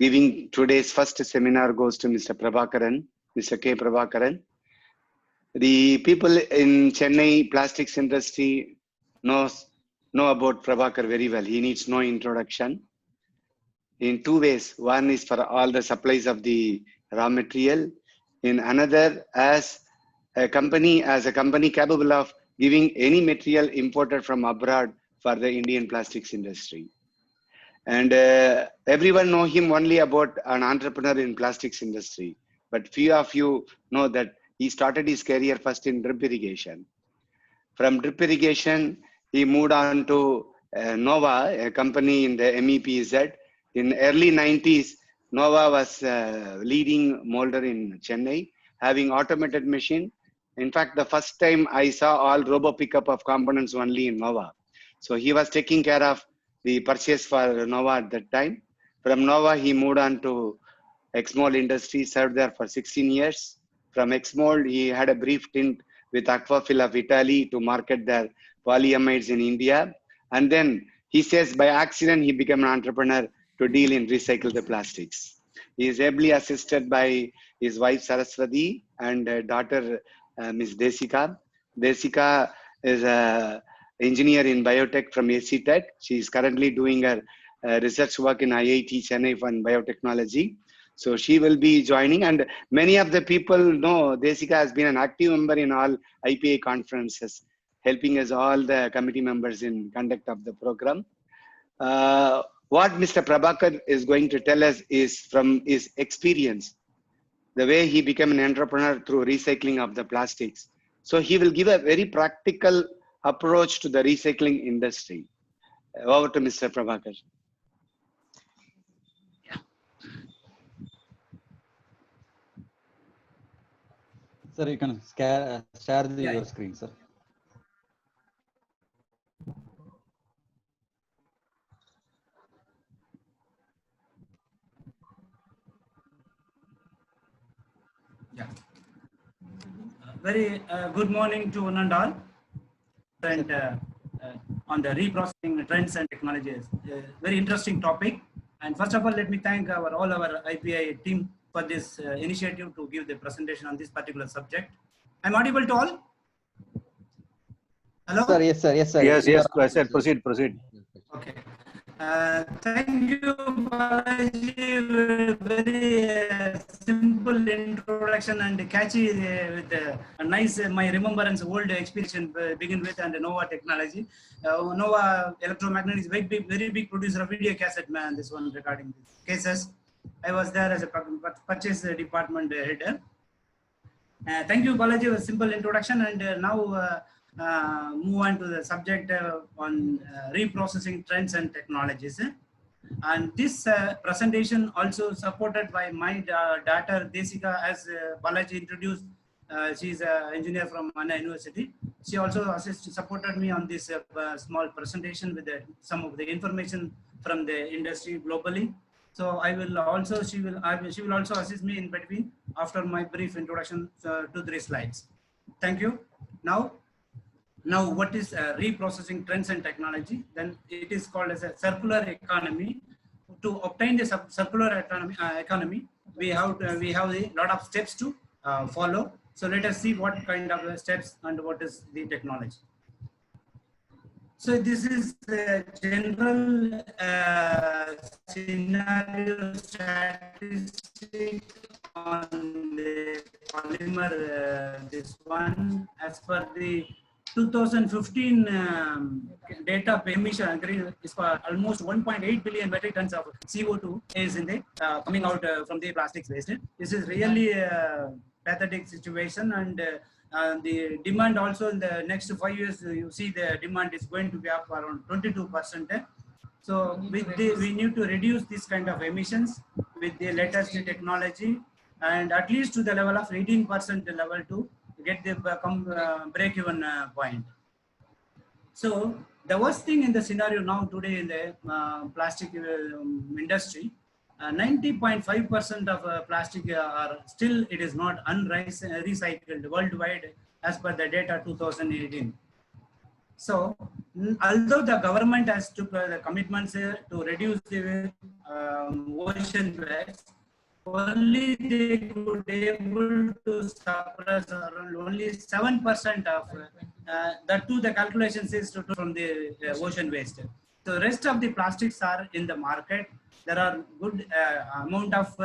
Giving today's first seminar goes to Mr. Prabhakaran, Mr. K. Prabhakaran. The people in Chennai plastics industry know about Prabhakar very well. He needs no introduction. In two ways. One is for all the supplies of the raw material. In another, as a company capable of giving any material imported from abroad for the Indian plastics industry. And everyone know him only about an entrepreneur in plastics industry. But few of you know that he started his career first in drip irrigation. From drip irrigation, he moved on to Nova, a company in the MEPZ. In early 90s, Nova was leading molder in Chennai, having automated machine. In fact, the first time I saw all robo pickup of components only in Nova. So he was taking care of the purchase for Nova at that time. From Nova, he moved on to Exmold Industries, served there for 16 years. From Exmold, he had a brief stint with Aquafil of Italy to market their polyamides in India. And then he says by accident, he became an entrepreneur to deal in recycle the plastics. He is ably assisted by his wife Saraswati and daughter Ms. Desika. Desika is an engineer in biotech from AC Tech. She is currently doing her research work in IIT Chennai for biotechnology. So she will be joining, and many of the people know Desika has been an active member in all IPA conferences, helping us all the committee members in conduct of the program. What Mr. Prabhakar is going to tell us is from his experience, the way he became an entrepreneur through recycling of the plastics. So he will give a very practical approach to the recycling industry. Over to Mr. Prabhakar. Sir, you can share your screen, sir. Yeah. Very good morning to one and all. And on the reprocessing trends and technologies, very interesting topic. And first of all, let me thank all our IPI team for this initiative to give the presentation on this particular subject. I'm audible to all? Hello? Sir, yes, sir. Yes, sir. Yes, sir. Proceed. Okay. Thank you, Balaji. Very simple introduction and catchy with a nice, my remembrance, old experience begin with, and Nova technology. Nova Electromagnet is very big producer of video cassette, man. This one regarding these cases. I was there as a purchase department head. Thank you, Balaji, a simple introduction, and now move on to the subject on reprocessing trends and technologies. And this presentation also supported by my daughter Desika, as Balaji introduced. She's an engineer from Anna University. She also supported me on this small presentation with some of the information from the industry globally. So I will also, she will also assist me in between after my brief introduction to 3 slides. Thank you. Now what is reprocessing trends and technology? Then it is called as a circular economy. To obtain the circular economy, we have a lot of steps to follow. So let us see what kind of steps and what is the technology. So this is the general scenario statistic on the polymer. This one, as per the 2015 data of emission, is for almost 1.8 billion metric tons of CO2 is in the coming out from the plastics waste. This is really a pathetic situation, and the demand also in the next 5 years, you see the demand is going to be up around 22%. So we need to reduce this kind of emissions with the latest technology, and at least to the level of 18% level to get the break-even point. So the worst thing in the scenario now today in the plastic industry, 90.5% of plastic are still, it is not recycled worldwide as per the data 2018. So Although the government has took the commitments to reduce the ocean waste, only they could able to suppress around only 7% of that too the calculations is to from the ocean waste. So the rest of the plastics are in the market. There are good amount of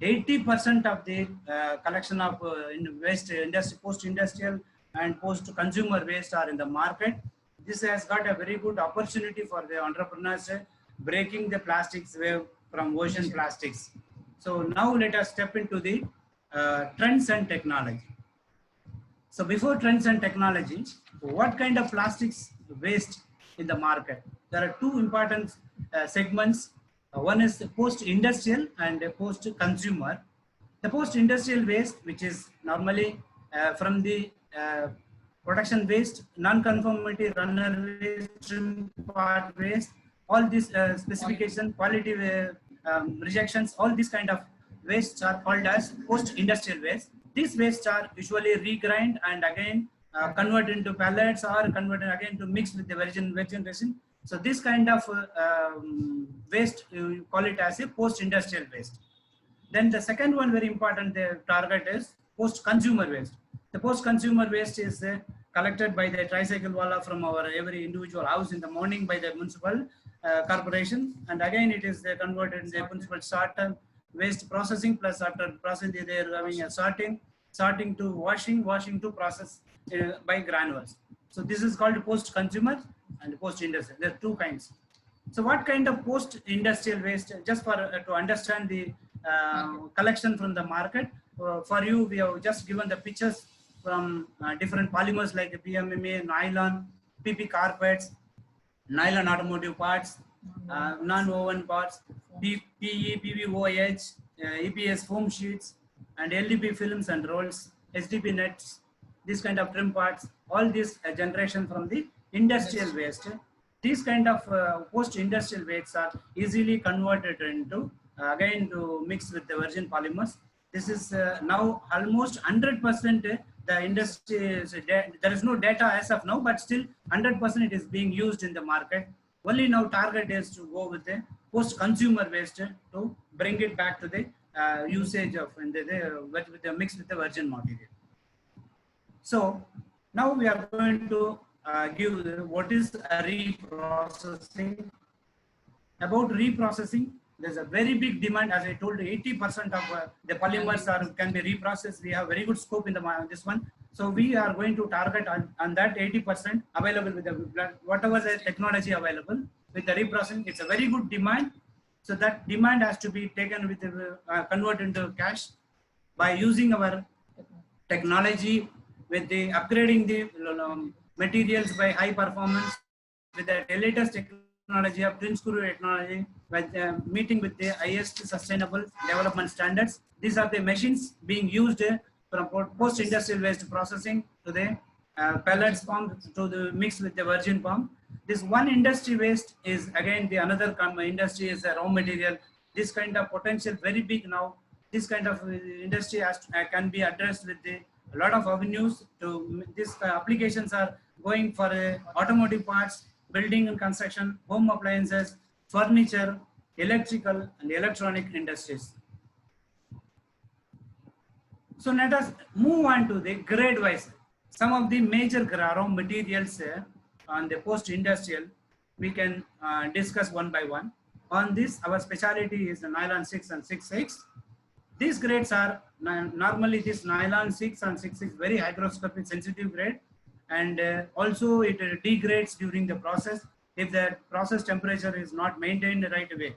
80% of the collection of waste, post-industrial and post-consumer waste are in the market. This has got a very good opportunity for the entrepreneurs breaking the plastics wave from ocean plastics. So now let us step into the trends and technology. So before trends and technology, what kind of plastics waste in the market? There are two important segments. One is post-industrial and post-consumer. The post-industrial waste, which is normally from the production waste, non-conformity, runner waste, trim part waste, all these specification, quality rejections, all these kind of wastes are called as post-industrial waste. These wastes are usually regrind and again converted into pellets or converted again to mix with the virgin resin. So this kind of waste, you call it as a post-industrial waste. Then the second one very important target is post-consumer waste. The post-consumer waste is collected by the tricycle wala from our every individual house in the morning by the municipal corporation, and again it is converted in the municipal sorter waste processing plus after processing they are having a sorting to washing to process by granules. So this is called post-consumer and post-industrial. There are two kinds. So what kind of post-industrial waste? Just for to understand the collection from the market, for you we have just given the pictures from different polymers like PMMA, nylon, PP carpets, nylon automotive parts, non-woven parts, PE, PVOH, EPS foam sheets, and LDP films and rolls, SDP nets, this kind of trim parts, all this generation from the industrial waste. These kind of post-industrial wastes are easily converted into, again to mix with the virgin polymers. This is now almost 100% the industry is, there is no data as of now, but still 100% it is being used in the market. Only now target is to go with the post-consumer waste to bring it back to the usage of with the mix with the virgin material. So now we are going to give what is reprocessing. About reprocessing, there's a very big demand. As I told you, 80% of the polymers can be reprocessed. We have very good scope in this one. So we are going to target on that 80% available with the whatever the technology available with the reprocessing. It's a very good demand. So that demand has to be taken with converted into cash by using our technology with the upgrading the materials by high performance with the latest technology of twin screw technology, with meeting with the highest sustainable development standards. These are the machines being used from post-industrial waste processing to the pellets form to the mix with the virgin form. This one industry waste is again the another industry is a raw material. This kind of potential very big now. This kind of industry can be addressed with a lot of avenues. To these applications are going for automotive parts, building and construction, home appliances, furniture, electrical and electronic industries. So let us move on to the grade wise. Some of the major raw materials on the post-industrial we can discuss one by one. On this, our specialty is the nylon 6 and 6X. These grades are normally this nylon 6 and 6X very hygroscopic sensitive grade, and also it degrades during the process if the process temperature is not maintained right away.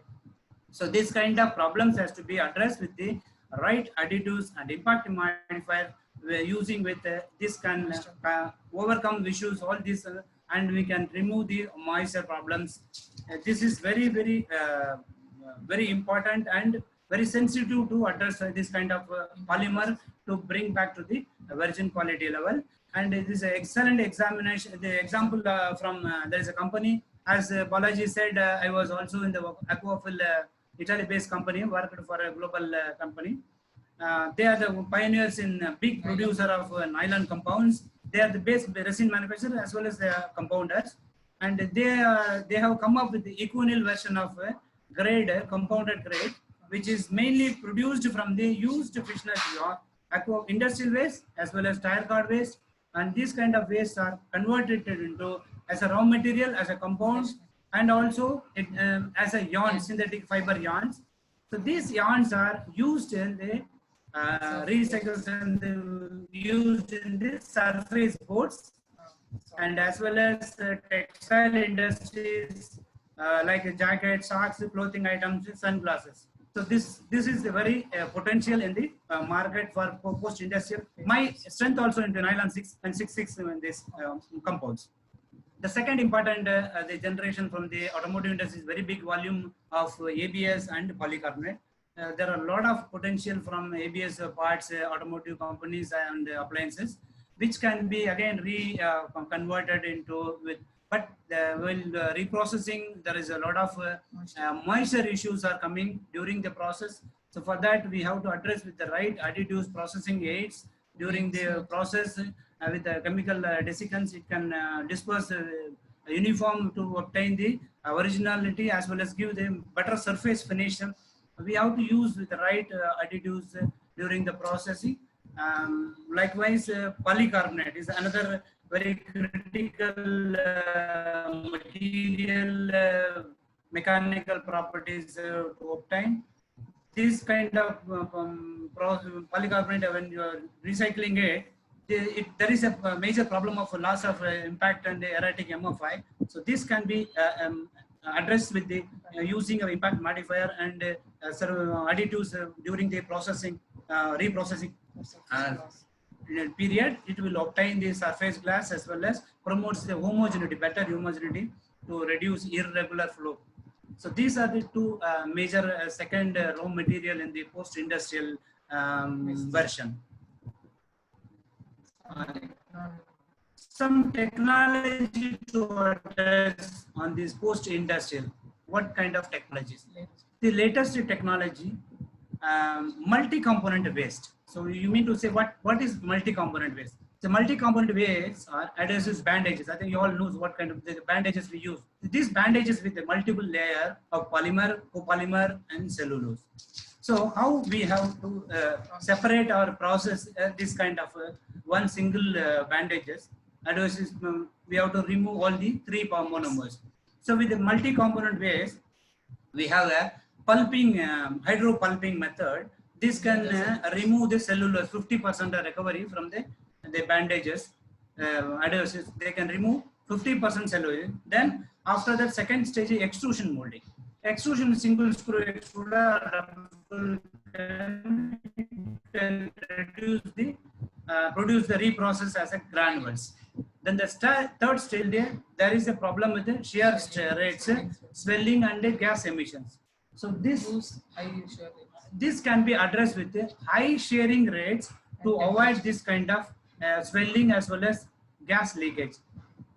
So this kind of problems has to be addressed with the right additives and impact modifier we're using with this can overcome issues, all this, and we can remove the moisture problems. This is very very important and very sensitive to address this kind of polymer to bring back to the virgin quality level. And it is an excellent examination. The example from there is a company, as Balaji said, I was also in the Aquafil Italy-based company, worked for a global company. They are the pioneers in big producer of nylon compounds. They are the base resin manufacturer as well as the compounders. and they have come up with the Equinil version of grade, compounded grade, which is mainly produced from the used fish nut industrial waste as well as tire cord waste, and these kind of waste are converted into as a raw material, as a compound, and also it, as a yarn, synthetic fiber yarns. So these yarns are used in the recycles and used in the surface boards, and as well as textile industries like jackets, socks, clothing items, sunglasses. So this is a very potential in the market for post-industrial. My strength also into nylon 6 and 6/6 in this compounds. The second important the generation from the automotive industry is very big volume of ABS and polycarbonate. There are a lot of potential from ABS parts, automotive companies and appliances, which can be again converted into with. But while reprocessing, there is a lot of moisture issues are coming during the process. So for that, we have to address with the right additives, processing aids during the process. With the chemical desiccants, it can disperse uniform to obtain the originality as well as give them better surface finish. We have to use with the right additives during the processing. Likewise, polycarbonate is another very critical material, mechanical properties to obtain. This kind of polycarbonate, when you are recycling it, there is a major problem of loss of impact and erratic MFI. So this can be addressed with the using of impact modifier and additives during the processing, reprocessing period. It will obtain the surface glass as well as promotes the homogeneity, better homogeneity to reduce irregular flow. So these are the two major second raw material in the post-industrial version. Some technology to address on this post-industrial. What kind of technologies? The latest technology, multi-component waste. So you mean to say what is multi-component waste? The multi-component waste are adhesives, bandages. I think you all know what kind of the bandages we use. These bandages with a multiple layer of polymer, copolymer, and cellulose. So how we have to separate or process this kind of one single bandages? Adhesives, we have to remove all the three monomers. So with the multi-component waste, we have a pulping, hydro-pulping method. This can remove the cellulose, 50% recovery from the bandages, adhesives. They can remove 50% cellulose. Then after that, second stage is extrusion molding. Extrusion single screw extruder can produce the reprocess as a granules. Then the third stage, there is a problem with the shear rates, swelling and gas emissions. So this can be addressed with the high shearing rates to avoid this kind of swelling as well as gas leakage.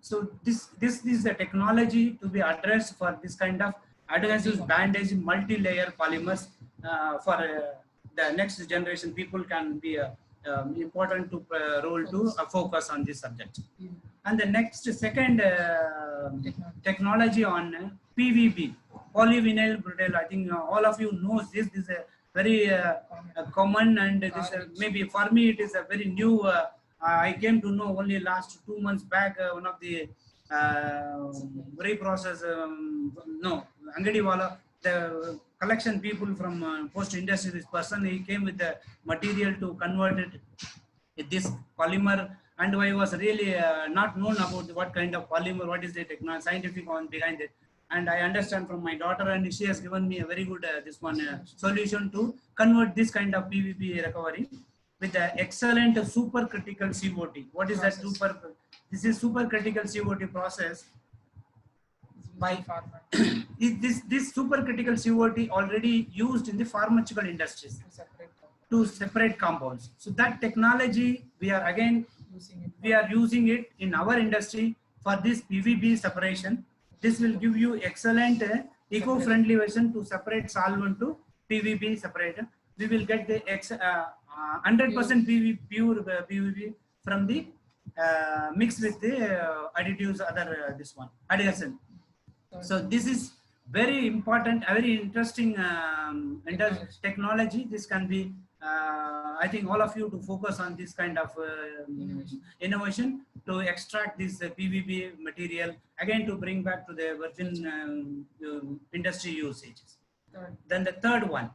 So this is the technology to be addressed for this kind of adhesive bandage multi-layer polymers for the next generation. People can be important to role to focus on this subject. And the second technology on PVB, polyvinyl butyl. I think all of you know this. This is a very common, and this maybe for me it is a very new. I came to know only last 2 months back. One of the reprocess, Angadiwala, the collection people from post-industry, this person, he came with the material to convert it with this polymer, and I was really not known about what kind of polymer, what is the technology, scientific one behind it. And I understand from my daughter, and she has given me a very good solution to convert this kind of PVB recovery with the excellent supercritical COT. What is that This is supercritical COT process. By this supercritical COT already used in the pharmaceutical industries to separate compounds. So that technology we are using it in our industry for this PVB separation. This will give you excellent eco-friendly version to separate solvent to PVB separator. We will get the 100% pure PVB from the mixed with the additives, other this one adjacent. So this is very important, a very interesting technology. This can be, I think, all of you to focus on this kind of innovation to extract this PVB material again to bring back to the virgin industry usages. Then the third one,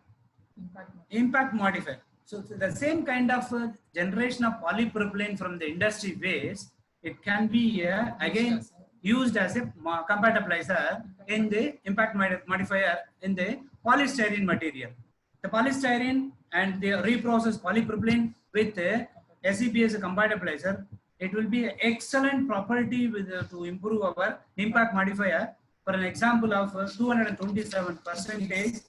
impact modifier. So the same kind of generation of polypropylene from the industry waste, it can be again used as a compatibilizer in the impact modifier in the polystyrene material. The polystyrene and the reprocessed polypropylene with SEP as a compatibilizer, it will be an excellent property with to improve our impact modifier. For an example of 227%,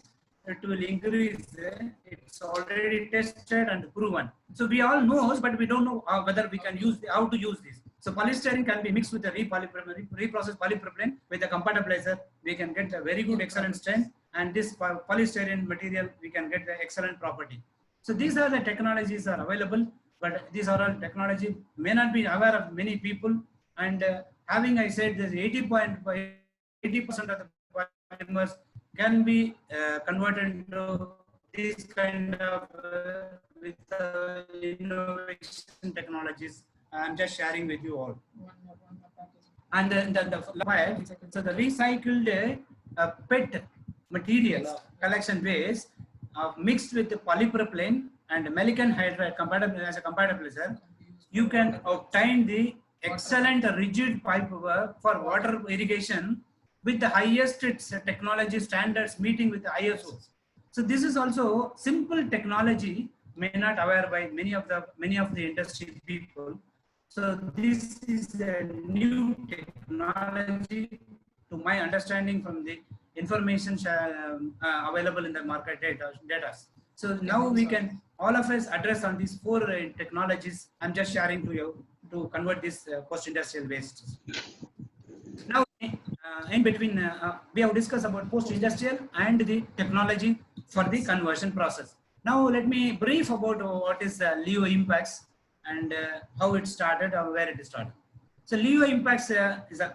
it will increase. It's already tested and proven. So we all know, but we don't know whether we can use how to use this. So polystyrene can be mixed with the reprocessed polypropylene with the compatibilizer. We can get a very good excellent strength, and this polystyrene material we can get the excellent property. So these are the technologies are available, but these are all technology may not be aware of many people. And having I said, there's 80% of the polymers can be converted into this kind of with innovation technologies. I'm just sharing with you all. And so the recycled PET materials collection waste mixed with the polypropylene and maleic anhydride compatible as a compatibilizer, you can obtain the excellent rigid pipe for water irrigation with the highest technology standards meeting with the ISO. So this is also simple technology, may not aware by many of the industry people. So this is a new technology to my understanding from the information available in the market data. So now we can all of us address on these 4 technologies I'm just sharing to you to convert this post-industrial waste. Now in between we have discussed about post-industrial and the technology for the conversion process. Now let me brief about what is Leo Impacts and how it started or where it started. So Leo Impacts is a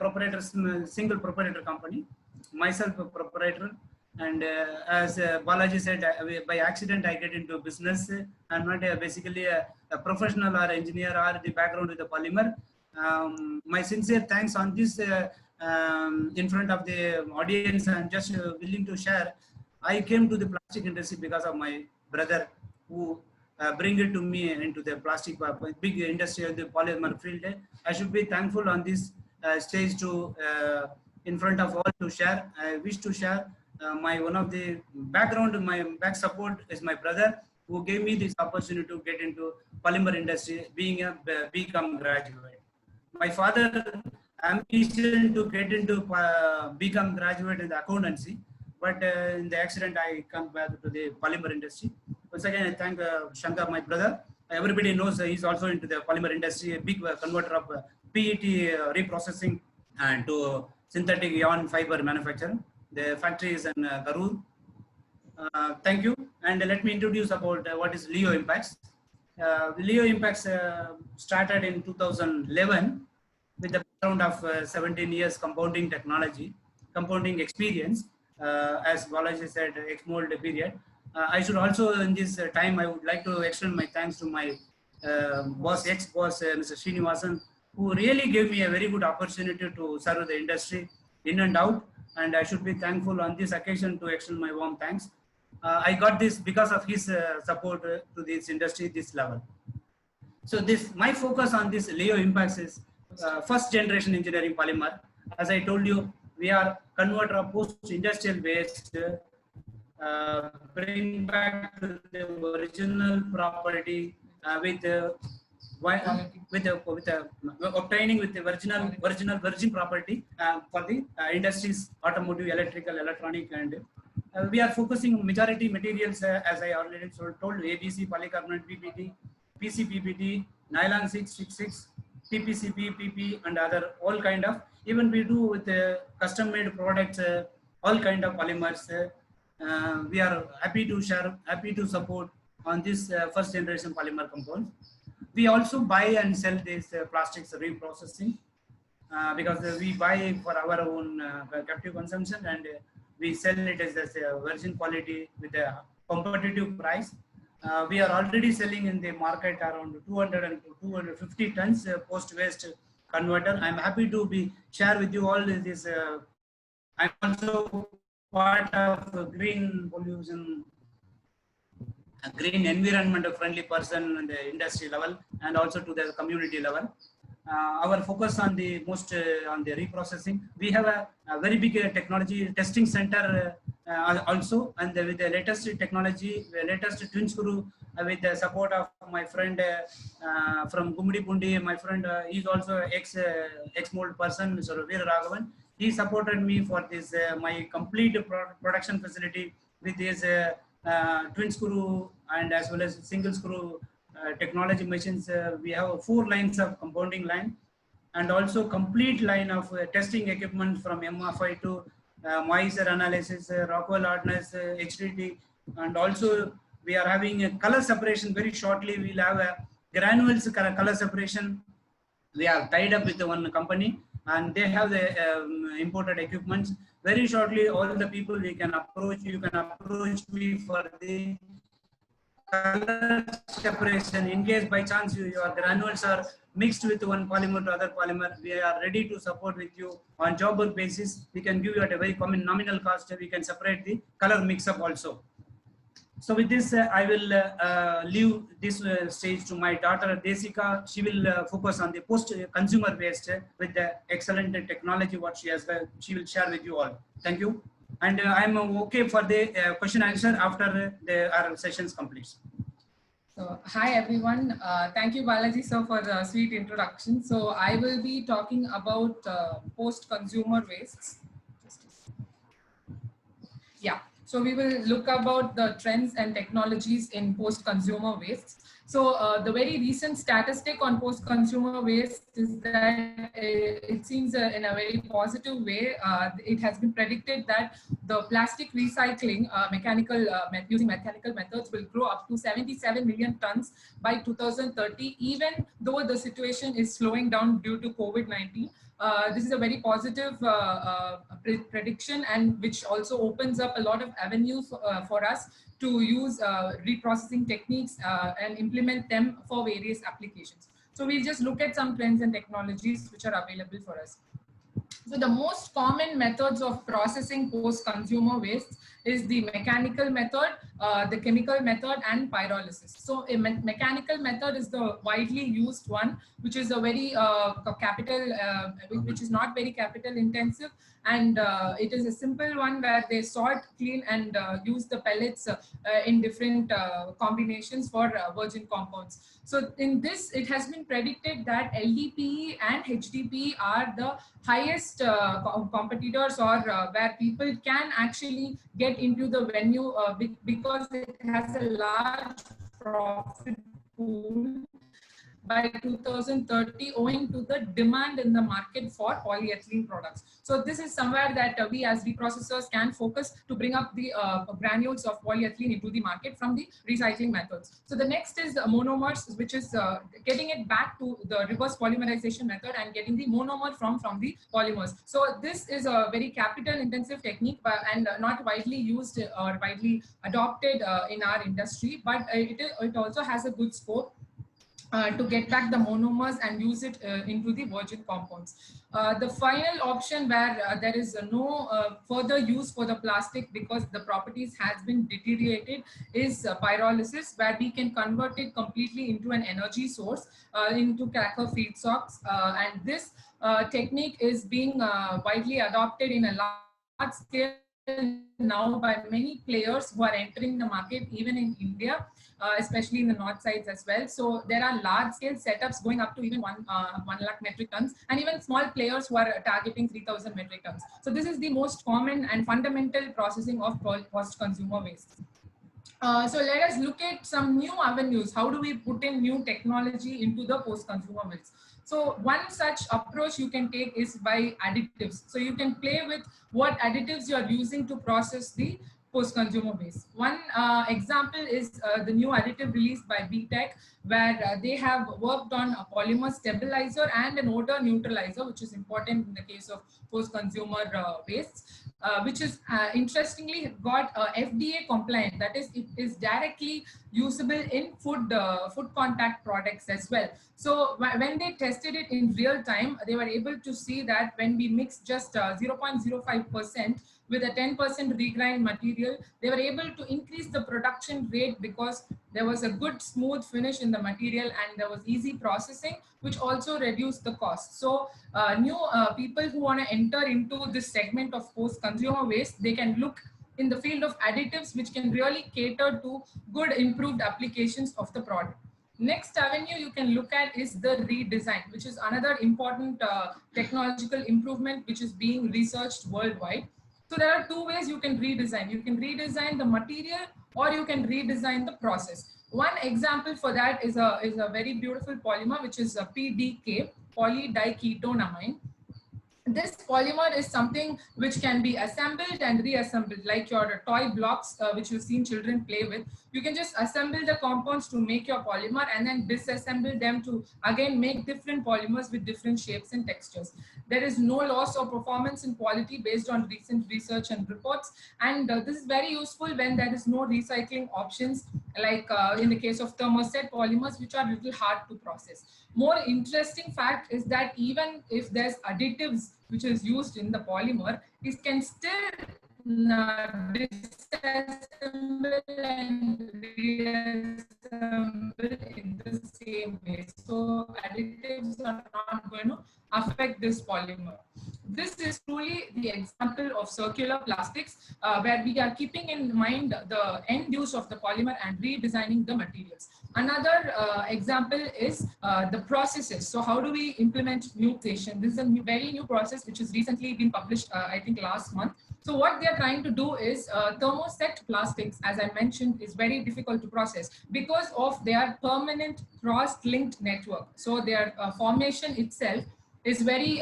single proprietor company, myself a proprietor, and as Balaji said, by accident I get into business. I'm not basically a professional or engineer or the background with the polymer. My sincere thanks on this in front of the audience. I'm just willing to share. I came to the plastic industry because of my brother, who bring it to me into the plastic big industry of the polymer field. I should be thankful on this stage to in front of all to share. I wish to share my one of the background, my back support is my brother, who gave me this opportunity to get into polymer industry, being a BCom graduate. My father ambition to get into BCom graduate in the accountancy, but in the accident I come back to the polymer industry. Once again, I thank Shankar, my brother. Everybody knows he's also into the polymer industry, a big converter of PET reprocessing and to synthetic yarn fiber manufacturing. The factory is in Karur. Thank you. And let me introduce about what is Leo Impacts. Leo Impacts started in 2011 with the background of 17 years compounding technology, compounding experience, as Balaji said, ex-mold period. I should also, in this time, I would like to extend my thanks to my boss, ex-boss, Mr. Srinivasan, who really gave me a very good opportunity to serve the industry in and out. And I should be thankful on this occasion to extend my warm thanks. I got this because of his support to this industry, this level. So my focus on this Leo Impacts is first generation engineering polymer. As I told you, we are converter of post-industrial waste, bring back to the original property with obtaining with the virgin property for the industries, automotive, electrical, electronic, and we are focusing on majority materials as I already told, ABC, polycarbonate PPT, PC PPT, nylon 666, PPCP, PP, and other all kind of. Even we do with custom made products, all kind of polymers. We are happy to share, happy to support on this first generation polymer compounds. we also buy and sell these plastics reprocessing because we buy for our own captive consumption, and we sell it as a virgin quality with a competitive price. We are already selling in the market around 200 and 250 tons post-waste converter. I'm happy to share with you all this. I'm also part of green pollution, a green environment friendly person in the industry level and also to the community level. Our focus on the on the reprocessing. We have a very big technology testing center also, and with the latest technology, the latest twin screw, with the support of my friend from Gumdipundi. My friend is also ex mold person, Mr. Veer Raghavan. He supported me for this my complete production facility with his twin screw and as well as single screw technology machines. We have 4 lines of compounding line and also complete line of testing equipment from MFI to moisture analysis, Rockwell hardness, HDT, and also we are having a color separation. Very shortly we'll have a granules color separation. We are tied up with one company and they have the imported equipment. Very shortly all the people we can approach, you can approach me for the color separation. In case by chance your granules are mixed with one polymer to other polymer, we are ready to support with you on job work basis. We can give you at a very common nominal cost. We can separate the color mix up also. So with this, I will leave this stage to my daughter Desika. She will focus on the post-consumer waste with the excellent technology what she has. She will share with you all. Thank you. And I'm okay for the question answer after our sessions completes. So, hi everyone. Thank you Balaji sir for the sweet introduction. So I will be talking about post-consumer wastes. Yeah. So we will look about the trends and technologies in post-consumer waste. So the very recent statistic on post-consumer waste is that it seems in a very positive way. It has been predicted that the plastic recycling using mechanical methods will grow up to 77 million tons by 2030, even though the situation is slowing down due to COVID-19. This is a very positive prediction, and which also opens up a lot of avenues for us to use reprocessing techniques and implement them for various applications. So we'll just look at some trends and technologies which are available for us. So the most common methods of processing post-consumer waste is the mechanical method, the chemical method, and pyrolysis. So a mechanical method is the widely used one, which is a very which is not very capital intensive, and it is a simple one where they sort, clean, and use the pellets in different combinations for virgin compounds. So in this, it has been predicted that LDPE and HDPE are the highest competitors, or where people can actually get into the venue because it has a large profit pool by 2030, owing to the demand in the market for polyethylene products. So this is somewhere that we as reprocessors can focus to bring up the granules of polyethylene into the market from the recycling methods. So the next is monomers, which is getting it back to the reverse polymerization method and getting the monomer from the polymers. So this is a very capital intensive technique and not widely used or widely adopted in our industry, but it also has a good scope to get back the monomers and use it into the virgin compounds. The final option where there is no further use for the plastic because the properties has been deteriorated is pyrolysis, where we can convert it completely into an energy source, into cracker feedstocks, and this technique is being widely adopted in a large scale now by many players who are entering the market, even in India, especially in the north sides as well. So there are large scale setups going up to even 1 lakh metric tons, and even small players who are targeting 3,000 metric tons. So this is the most common and fundamental processing of post-consumer waste. So let us look at some new avenues. How do we put in new technology into the post-consumer waste? So one such approach you can take is by additives. So you can play with what additives you are using to process the post-consumer waste. One example is the new additive released by BTech, where they have worked on a polymer stabilizer and an odor neutralizer, which is important in the case of post-consumer waste, which is interestingly got FDA compliant. That is, it is directly usable in food contact products as well. So when they tested it in real time, they were able to see that when we mix just 0.05% with a 10% regrind material, they were able to increase the production rate because there was a good smooth finish in the material and there was easy processing, which also reduced the cost. So new people who want to enter into this segment of post-consumer waste, they can look in the field of additives, which can really cater to good improved applications of the product. Next avenue you can look at is the redesign, which is another important technological improvement which is being researched worldwide. So there are two ways you can redesign. You can redesign the material or you can redesign the process. One example for that is a very beautiful polymer, which is a PDK, polydiketoneamine. This polymer is something which can be assembled and reassembled, like your toy blocks, which you've seen children play with. You can just assemble the compounds to make your polymer and then disassemble them to again make different polymers with different shapes and textures. There is no loss of performance and quality based on recent research and reports. And this is very useful when there is no recycling options, like in the case of thermoset polymers, which are a little hard to process. More interesting fact is that even if there's additives which is used in the polymer, it can still disassemble and reassemble in the same way. So additives are not going to affect this polymer. This is truly the example of circular plastics, where we are keeping in mind the end use of the polymer and redesigning the materials. Another example is the processes. So how do we implement nucleation? This is a very new process which has recently been published, I think last month. So what they are trying to do is thermoset plastics, as I mentioned, is very difficult to process because of their permanent cross-linked network. So their formation itself is very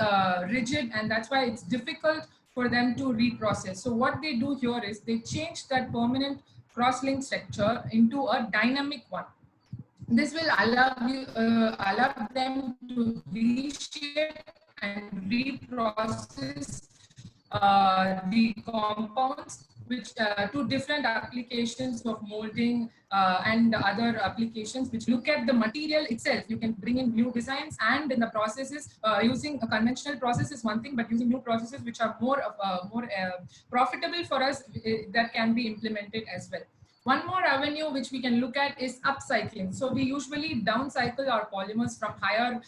rigid, and that's why it's difficult for them to reprocess. So what they do here is they change that permanent cross-linked structure into a dynamic one. This will allow them to reshape and reprocess the compounds, which to different applications of molding and other applications which look at the material itself. You can bring in new designs, and in the processes, using a conventional process is one thing, but using new processes which are more profitable for us, that can be implemented as well. One more avenue which we can look at is upcycling. So we usually downcycle our polymers from higher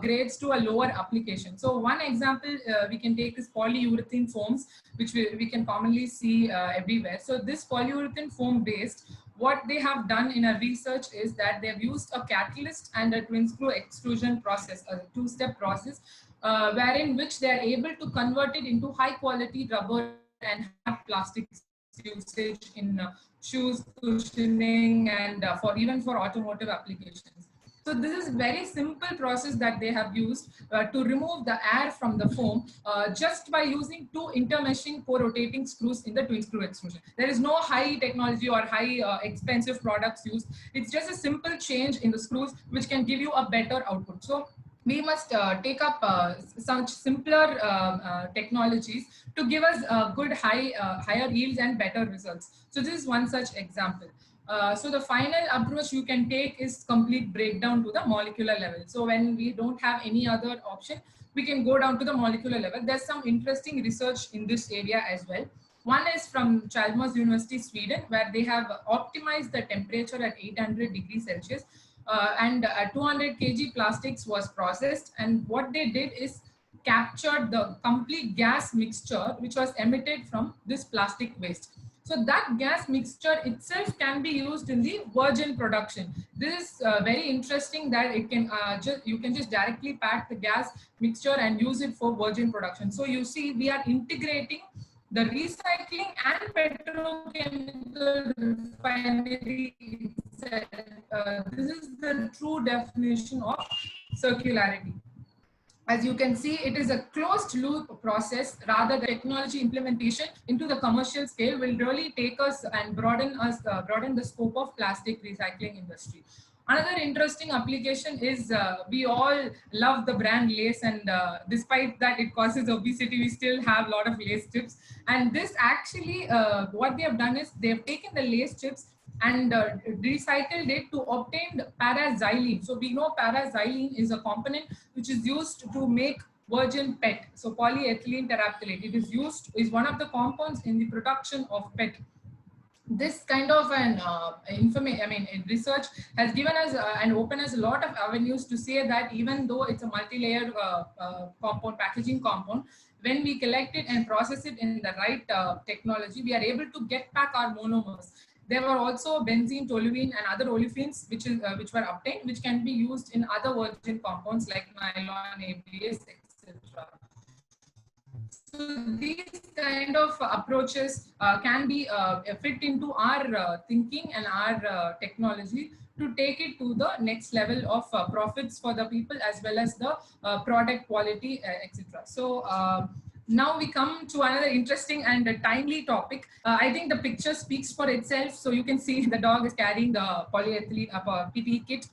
grades to a lower application. So one example we can take is polyurethane foams, which we can commonly see everywhere. So this polyurethane foam based, what they have done in a research is that they've used a catalyst and a twin screw extrusion process, a two-step process, wherein which they are able to convert it into high quality rubber and have plastics usage in shoes, cushioning, and even for automotive applications. So this is very simple process that they have used to remove the air from the foam just by using two intermeshing co-rotating screws in the twin screw extrusion. There is no high technology or high expensive products used. It's just a simple change in the screws which can give you a better output. So we must take up such simpler technologies to give us good higher yields and better results. So this is one such example. So the final approach you can take is complete breakdown to the molecular level. So when we don't have any other option, we can go down to the molecular level. There's some interesting research in this area as well. One is from Chalmers University, Sweden, where they have optimized the temperature at 800 degrees Celsius. And 200 kg plastics was processed, and what they did is captured the complete gas mixture which was emitted from this plastic waste. So that gas mixture itself can be used in the virgin production. This is very interesting that it can you can just directly pack the gas mixture and use it for virgin production. So you see, we are integrating the recycling and petrochemical refinery itself. This is the true definition of circularity. As you can see, it is a closed loop process. Rather, the technology implementation into the commercial scale will really take us and broaden the scope of plastic recycling industry. Another interesting application is we all love the brand Lace, and despite that it causes obesity, we still have a lot of Lace chips. And this actually, what they have done is they have taken the Lace chips and recycled it to obtain paraxylene. So we know paraxylene is a component which is used to make virgin PET. So polyethylene terephthalate. It is one of the compounds in the production of PET. This kind of an research has given us and opened us a lot of avenues to say that even though it's a multi-layer compound, packaging compound, when we collect it and process it in the right technology, we are able to get back our monomers. There were also benzene, toluene, and other olefins which were obtained, which can be used in other virgin compounds like nylon, ABS, etc. So these kind of approaches can be fit into our thinking and our technology to take it to the next level of profits for the people as well as the product quality, etc. So now we come to another interesting and timely topic. I think the picture speaks for itself. So you can see the dog is carrying the polyethylene PPE kit.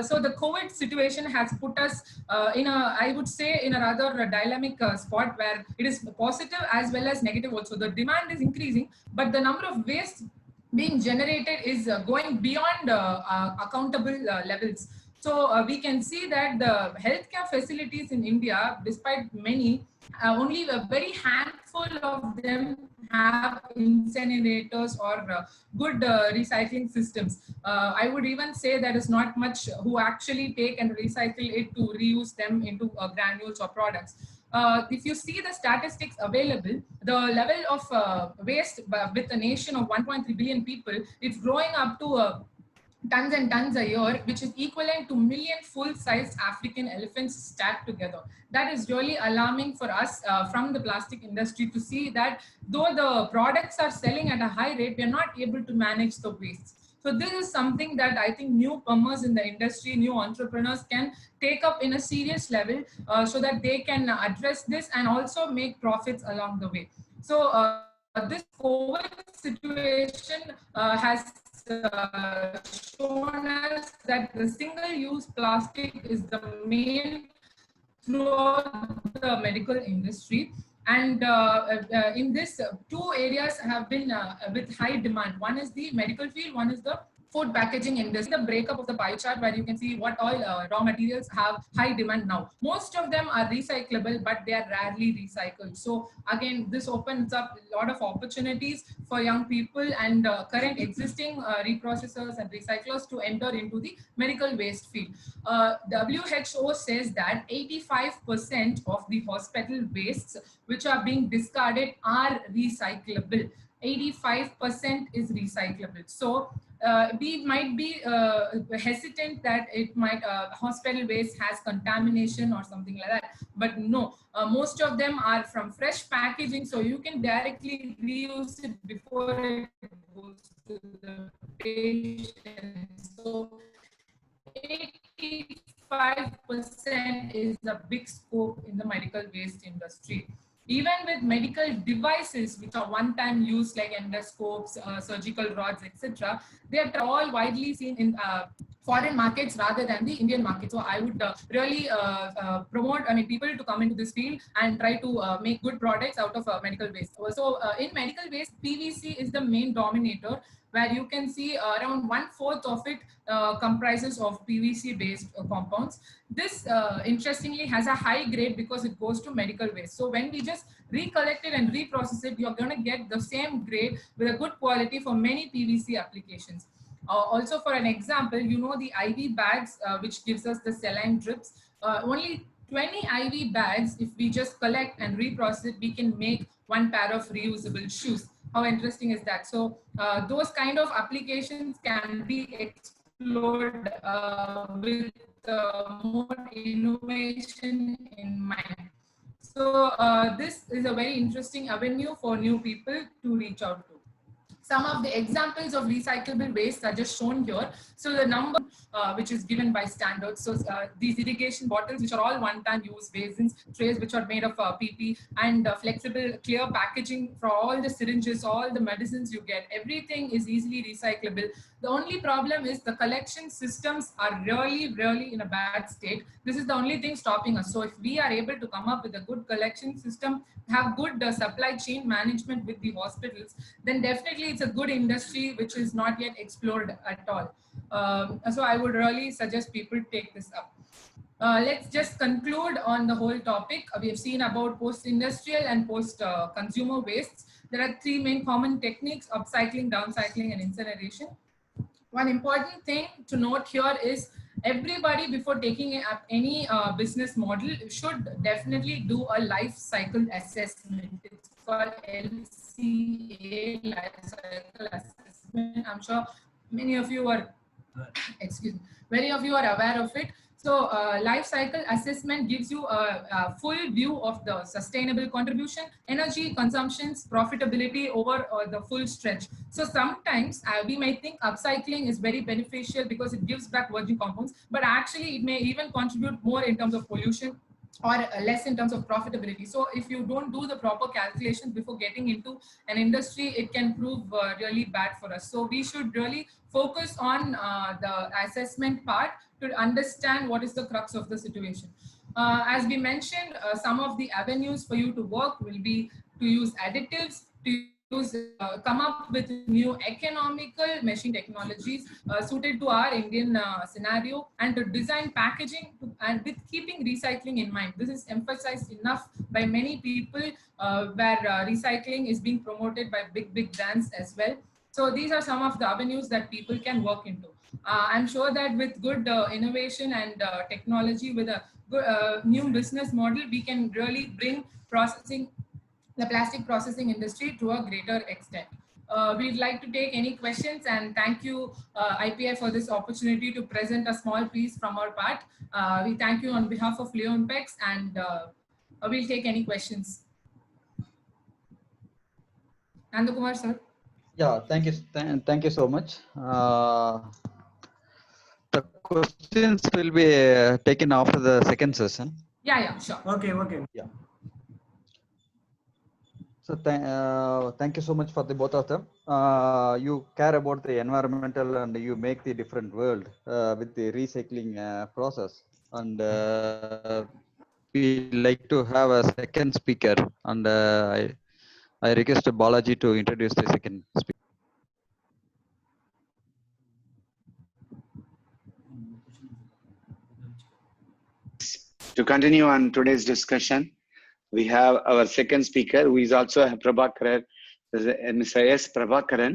So the COVID situation has put us I would say, in a rather dynamic spot where it is positive as well as negative also. The demand is increasing, but the number of waste being generated is going beyond accountable levels. So we can see that the healthcare facilities in India, despite many, only a very handful of them have incinerators or good recycling systems. I would even say there is not much who actually take and recycle it to reuse them into granules or products. If you see the statistics available, the level of waste with a nation of 1.3 billion people, it's growing up to tons and tons a year, which is equivalent to million full-sized African elephants stacked together. That is really alarming for us from the plastic industry to see that though the products are selling at a high rate, we are not able to manage the waste. So this is something that I think newcomers in the industry, new entrepreneurs can take up in a serious level so that they can address this and also make profits along the way. So this COVID situation has shown us that the single-use plastic is the main throughout the medical industry. And in this, two areas have been with high demand. One is the medical field, one is the food packaging industry. The breakup of the pie chart where you can see what all raw materials have high demand now. Most of them are recyclable, but they are rarely recycled. So again, this opens up a lot of opportunities for young people and current existing reprocessors and recyclers to enter into the medical waste field. WHO says that 85% of the hospital wastes which are being discarded are recyclable. 85% is recyclable. So we might be hesitant that it might hospital waste has contamination or something like that, but no, most of them are from fresh packaging, so you can directly reuse it before it goes to the patient. So 85% is a big scope in the medical waste industry. Even with medical devices, which are one-time use like endoscopes, surgical rods, etc., they are all widely seen in foreign markets rather than the Indian market. So I would really promote, people to come into this field and try to make good products out of medical waste. So in medical waste, PVC is the main dominator, where you can see around 1/4 of it comprises of PVC-based compounds. This interestingly has a high grade because it goes to medical waste. So when we just recollect it and reprocess it, you're going to get the same grade with a good quality for many PVC applications. Also, for an example, you know the IV bags, which gives us the saline drips. Only 20 IV bags, if we just collect and reprocess it, we can make one pair of reusable shoes. How interesting is that? So those kind of applications can be explored with more innovation in mind. So this is a very interesting avenue for new people to reach out to. Some of the examples of recyclable waste are just shown here. So the number which is given by standards. So these irrigation bottles, which are all one-time use, basins, trays which are made of PP, and flexible clear packaging for all the syringes, all the medicines you get, everything is easily recyclable. The only problem is the collection systems are really in a bad state. This is the only thing stopping us. So if we are able to come up with a good collection system, have good supply chain management with the hospitals, then definitely it's a good industry which is not yet explored at all. So I would really suggest people take this up. Let's just conclude on the whole topic. We have seen about post-industrial and post-consumer wastes. There are three main common techniques: upcycling, downcycling, and incineration. One important thing to note here is everybody, before taking up any business model, should definitely do a life cycle assessment. It's called LCA, life cycle assessment. I'm sure many of you are, many of you are aware of it. So life cycle assessment gives you a full view of the sustainable contribution, energy consumptions, profitability over the full stretch. So sometimes we may think upcycling is very beneficial because it gives back virgin compounds, but actually it may even contribute more in terms of pollution or less in terms of profitability. So if you don't do the proper calculations before getting into an industry, it can prove really bad for us. So we should really focus on the assessment part to understand what is the crux of the situation. As we mentioned, some of the avenues for you to work will be to use additives, to use, come up with new economical machine technologies suited to our Indian scenario, and to design packaging and with keeping recycling in mind. This is emphasized enough by many people where recycling is being promoted by big brands as well. So these are some of the avenues that people can work into. I'm sure that with good innovation and technology, with a good, new business model, we can really bring the plastic processing industry to a greater extent. We'd like to take any questions, and thank you IPI for this opportunity to present a small piece from our part. We thank you on behalf of Leo Impex, and we'll take any questions. Nandakumar sir. Yeah, thank you. Thank you so much. The questions will be taken after the second session. Yeah, sure. Okay. Yeah. So thank you so much for the both of them. You care about the environmental and you make the different world with the recycling process. And we like to have a second speaker. And I request Balaji to introduce the second speaker. To continue on today's discussion, we have our second speaker, who is also a Prabhakaran, Mr. S. Prabhakaran.